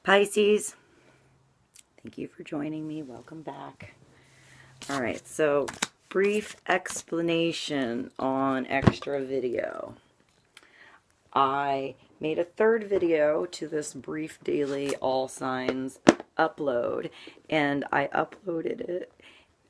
Pisces, thank you for joining me. Welcome back. All right, so brief explanation on extra video. I made a third video to this brief daily all signs upload, and I uploaded it,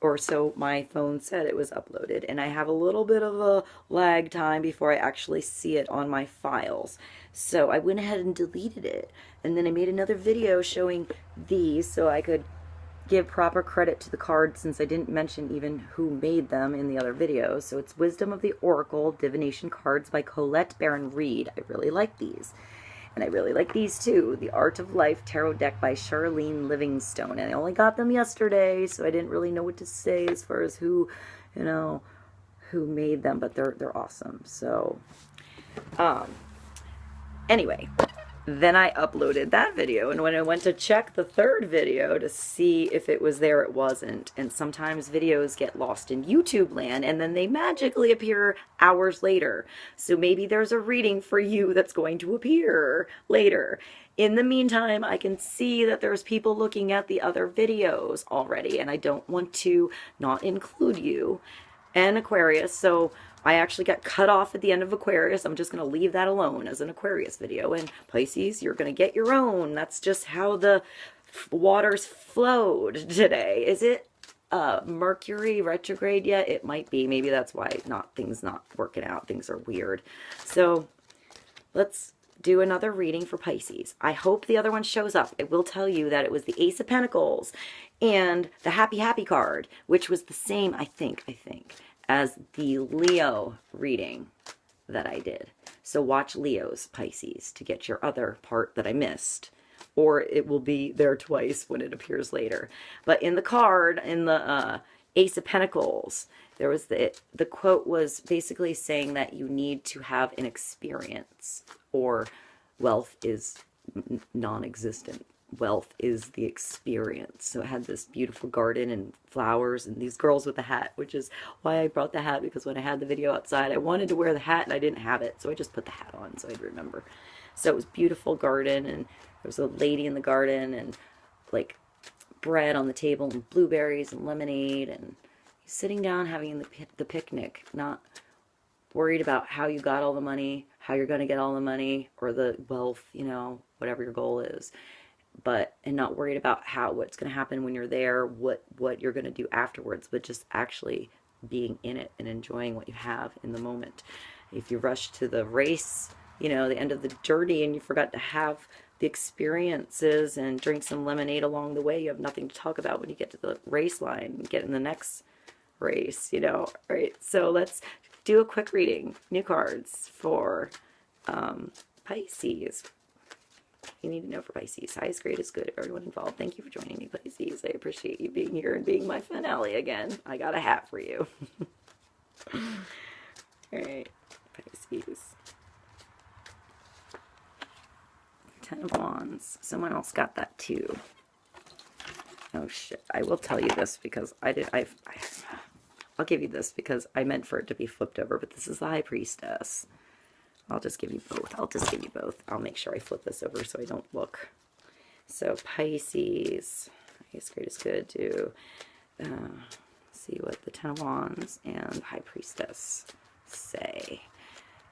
or so my phone said it was uploaded, and I have a little bit of a lag time before I actually see it on my files. So I went ahead and deleted it, and then I made another video showing these so I could give proper credit to the cards, since I didn't mention even who made them in the other videos. So it's Wisdom of the Oracle Divination Cards by Colette Baron Reed. I really like these. And I really like these too. The Art of Life Tarot Deck by Charlene Livingstone. And I only got them yesterday, so I didn't really know what to say as far as who, you know, who made them, but they're awesome. So, anyway, then I uploaded that video, and when I went to check the third video to see if it was there, it wasn't. And sometimes videos get lost in YouTube land, and then they magically appear hours later. So maybe there's a reading for you that's going to appear later. In the meantime, I can see that there's people looking at the other videos already, and I don't want to not include you and Aquarius. So I actually got cut off at the end of Aquarius. I'm just going to leave that alone as an Aquarius video. And Pisces, you're going to get your own. That's just how the waters flowed today. Is it Mercury retrograde yet? It might be. Maybe that's why things not working out. Things are weird. So let's do another reading for Pisces. I hope the other one shows up. I will tell you that it was the Ace of Pentacles and the Happy Happy card, which was the same, I think, as the Leo reading that I did. So watch Leo's, Pisces, to get your other part that I missed. Or it will be there twice when it appears later. But in the card, in the Ace of Pentacles, there was the quote was basically saying that you need to have an experience, or wealth is non-existent. Wealth is the experience. So it had this beautiful garden and flowers and these girls with a hat, which is why I brought the hat, because when I had the video outside, I wanted to wear the hat and I didn't have it. So I just put the hat on so I'd remember. So it was beautiful garden, and there was a lady in the garden, and like bread on the table and blueberries and lemonade, and sitting down having the picnic, not worried about how you got all the money, how you're going to get all the money, or the wealth, you know, whatever your goal is. And not worried about what's going to happen when you're there, what you're going to do afterwards, but just actually being in it and enjoying what you have in the moment. If you rush to the race, you know, the end of the journey, and you forgot to have the experiences and drink some lemonade along the way, you have nothing to talk about when you get to the race line and get in the next race, you know. All right, so let's do a quick reading. New cards for Pisces. You need to know for Pisces. Highest grade is good. Everyone involved. Thank you for joining me, Pisces. I appreciate you being here and being my finale again. I got a hat for you. All right, Pisces. 10 of Wands. Someone else got that too. Oh shit. I will tell you this because I'll give you this because I meant for it to be flipped over, but this is the High Priestess. I'll just give you both. I'll make sure I flip this over so I don't look. So Pisces, highest grade is good to see what the 10 of Wands and High Priestess say.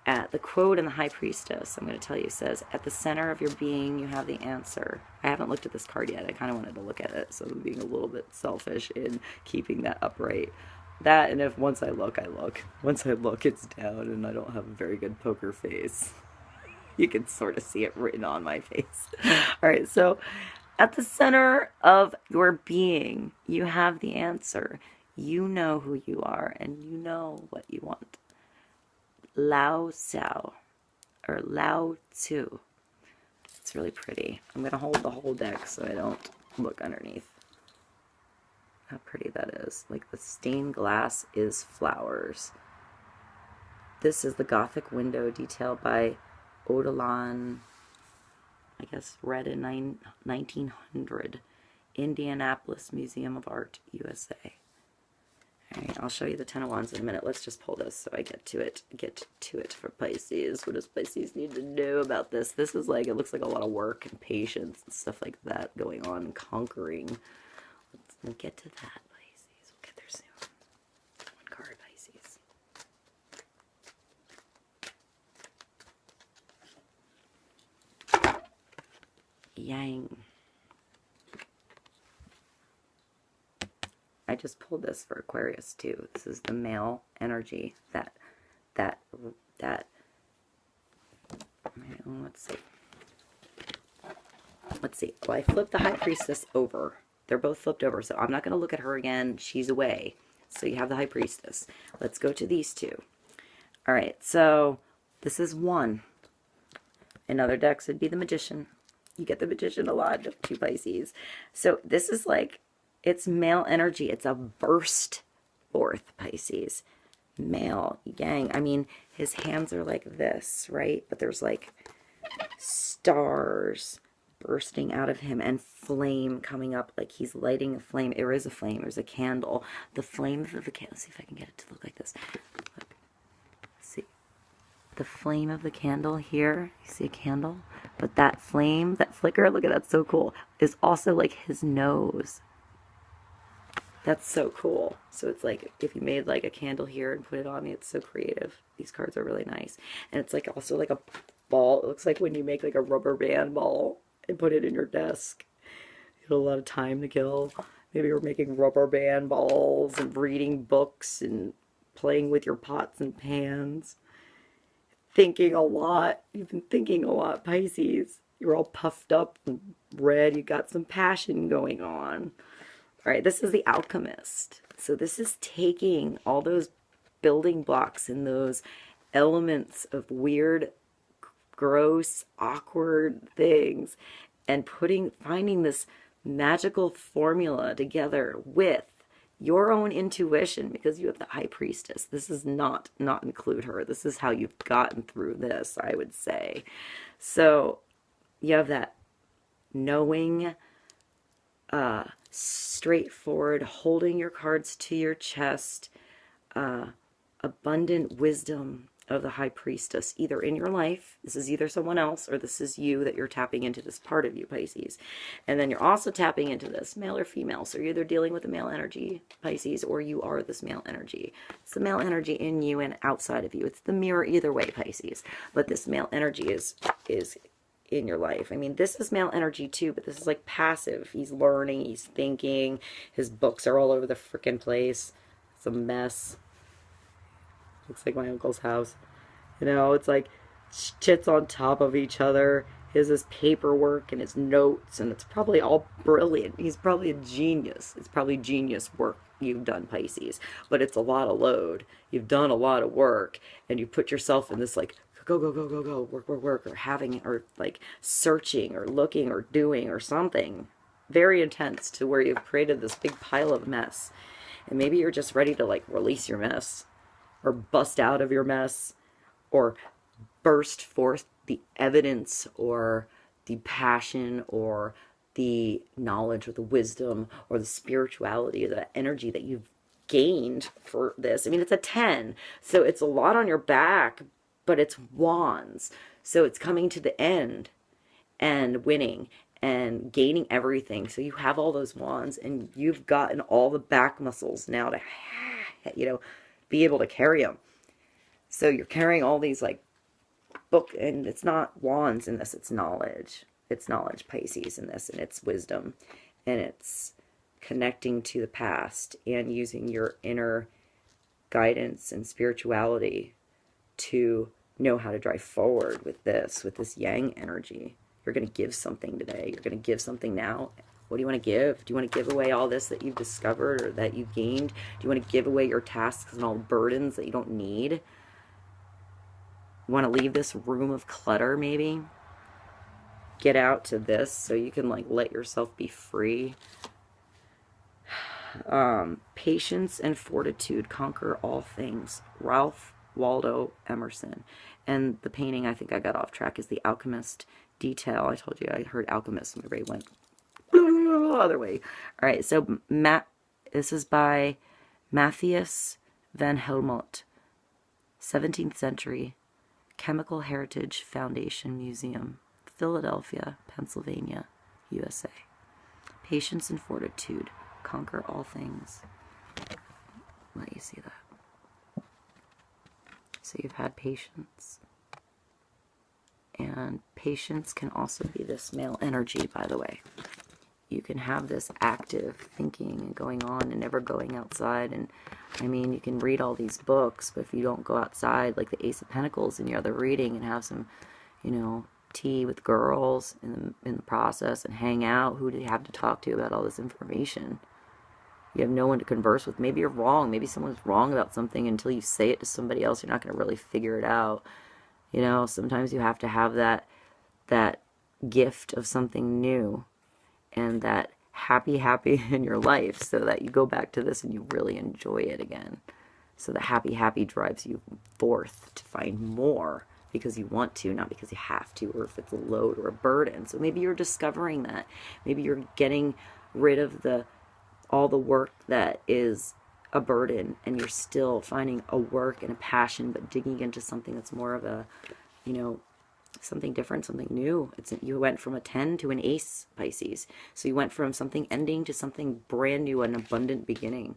At the quote in the High Priestess, I'm going to tell you, says, at the center of your being, you have the answer. I haven't looked at this card yet. I kind of wanted to look at it, so I'm being a little bit selfish in keeping that upright. That, and if once I look, I look. Once I look, it's down, and I don't have a very good poker face. You can sort of see it written on my face. All right, so at the center of your being, you have the answer. You know who you are, and you know what you want. Lao Tzu, or Lao Tzu. It's really pretty. I'm going to hold the whole deck so I don't look underneath. How pretty that is. Like the stained glass is flowers. This is the Gothic window detail by Odilon, I guess read in 1900, Indianapolis Museum of Art, USA. All right, I'll show you the Ten of Wands in a minute. Let's just pull this so I get to it for Pisces. What does Pisces need to know about this? This is like, it looks like a lot of work and patience and stuff like that going on, and conquering. We'll get to that, Pisces. We'll get there soon. One card, Pisces. Yang. I just pulled this for Aquarius too. This is the male energy that, let's see. Well, I flipped the High Priestess over. They're both flipped over, so I'm not going to look at her again. She's away. So you have the High Priestess. Let's go to these two. All right, so this is one. In other decks would be the Magician. You get the Magician a lot, two Pisces. So this is like, it's male energy. It's a burst forth, Pisces. Male, yang. I mean, his hands are like this, right? But there's like stars bursting out of him and flame coming up, like he's lighting a flame. There is a flame. There's a candle. The flame of the candle. Let's see if I can get it to look like this. Look. See the flame of the candle here. You see a candle, but that flame, that flicker. Look at that. So cool. Is also like his nose. That's so cool. So it's like if you made like a candle here and put it on me, it's so creative. These cards are really nice, and it's like also like a ball. It looks like when you make like a rubber band ball and put it in your desk. You have a lot of time to kill. Maybe you're making rubber band balls and reading books and playing with your pots and pans. Thinking a lot. You've been thinking a lot, Pisces. You're all puffed up and red. You got some passion going on. All right, this is the Alchemist. So this is taking all those building blocks and those elements of weird, gross, awkward things and finding this magical formula together with your own intuition, because you have the High Priestess. This is not include her. This is how you've gotten through this, I would say. So you have that knowing, straightforward, holding your cards to your chest, abundant wisdom of the High Priestess, either in your life, this is either someone else, or this is you, that you're tapping into this part of you, Pisces. And then you're also tapping into this, male or female. So you're either dealing with the male energy, Pisces, or you are this male energy. It's the male energy in you and outside of you. It's the mirror either way, Pisces. But this male energy is in your life. I mean, this is male energy too, but this is like passive. He's learning, he's thinking, his books are all over the freaking place. It's a mess. Looks like my uncle's house. You know, it's like shit's on top of each other. He has his paperwork and his notes, and it's probably all brilliant. He's probably a genius. It's probably genius work you've done, Pisces. But it's a lot of load. You've done a lot of work, and you put yourself in this like, go, go, go, go, go, work, work, work, or having, or like searching, or looking, or doing, or something. Very intense, to where you've created this big pile of mess. And maybe you're just ready to like release your mess, or bust out of your mess, or burst forth the evidence, or the passion, or the knowledge, or the wisdom, or the spirituality, or the energy that you've gained for this. I mean, it's a 10, so it's a lot on your back, but it's wands. So it's coming to the end and winning and gaining everything. So you have all those wands, and you've gotten all the back muscles now to, you know, be able to carry them. So you're carrying all these like book, and it's not wands in this, it's knowledge. It's knowledge, Pisces, in this, and it's wisdom, and it's connecting to the past and using your inner guidance and spirituality to know how to drive forward with this yang energy. You're going to give something today. You're going to give something now. What do you want to give? Do you want to give away all this that you've discovered or that you've gained? Do you want to give away your tasks and all the burdens that you don't need? You want to leave this room of clutter, maybe? Get out to this so you can like let yourself be free. Patience and fortitude conquer all things. Ralph Waldo Emerson. And the painting, I think I got off track, is The Alchemist. Detail. I told you I heard alchemist and my brain went other way. All right, so this is by Matthias van Helmont, 17th century, Chemical Heritage Foundation Museum, Philadelphia, Pennsylvania, USA. Patience and fortitude, conquer all things. Let you see that. So you've had patience. And patience can also be this male energy, by the way. You can have this active thinking and going on and never going outside. And I mean, you can read all these books, but if you don't go outside, like the Ace of Pentacles in your other reading, and have some, you know, tea with girls in the process and hang out, who do you have to talk to about all this information? You have no one to converse with. Maybe you're wrong. Maybe someone's wrong about something. Until you say it to somebody else, you're not going to really figure it out. You know, sometimes you have to have that gift of something new and that happy in your life, so that you go back to this and you really enjoy it again. So the happy drives you forth to find more because you want to, not because you have to, or if it's a load or a burden. So maybe you're discovering that. Maybe you're getting rid of all the work that is a burden, and you're still finding a work and a passion, but digging into something that's more of a, you know, something different, something new. You went from a 10 to an ace, Pisces. So you went from something ending to something brand new, an abundant beginning.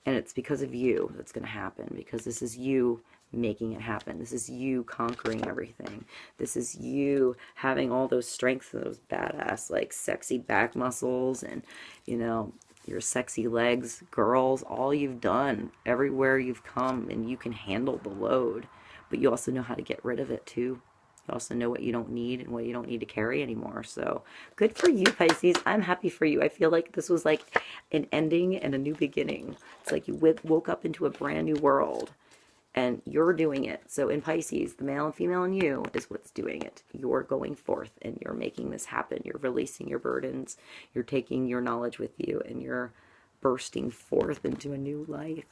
And it's because of you that's going to happen, because this is you making it happen. This is you conquering everything. This is you having all those strengths, those badass, like, sexy back muscles, and, you know, your sexy legs, girls, all you've done, everywhere you've come, and you can handle the load. But you also know how to get rid of it too. You also know what you don't need and what you don't need to carry anymore. So good for you, Pisces. I'm happy for you. I feel like this was like an ending and a new beginning. It's like you woke up into a brand new world, and you're doing it. So in Pisces, the male and female in you is what's doing it. You're going forth and you're making this happen. You're releasing your burdens. You're taking your knowledge with you, and you're bursting forth into a new life.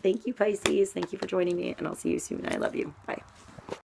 Thank you, Pisces. Thank you for joining me, and I'll see you soon. I love you. Bye.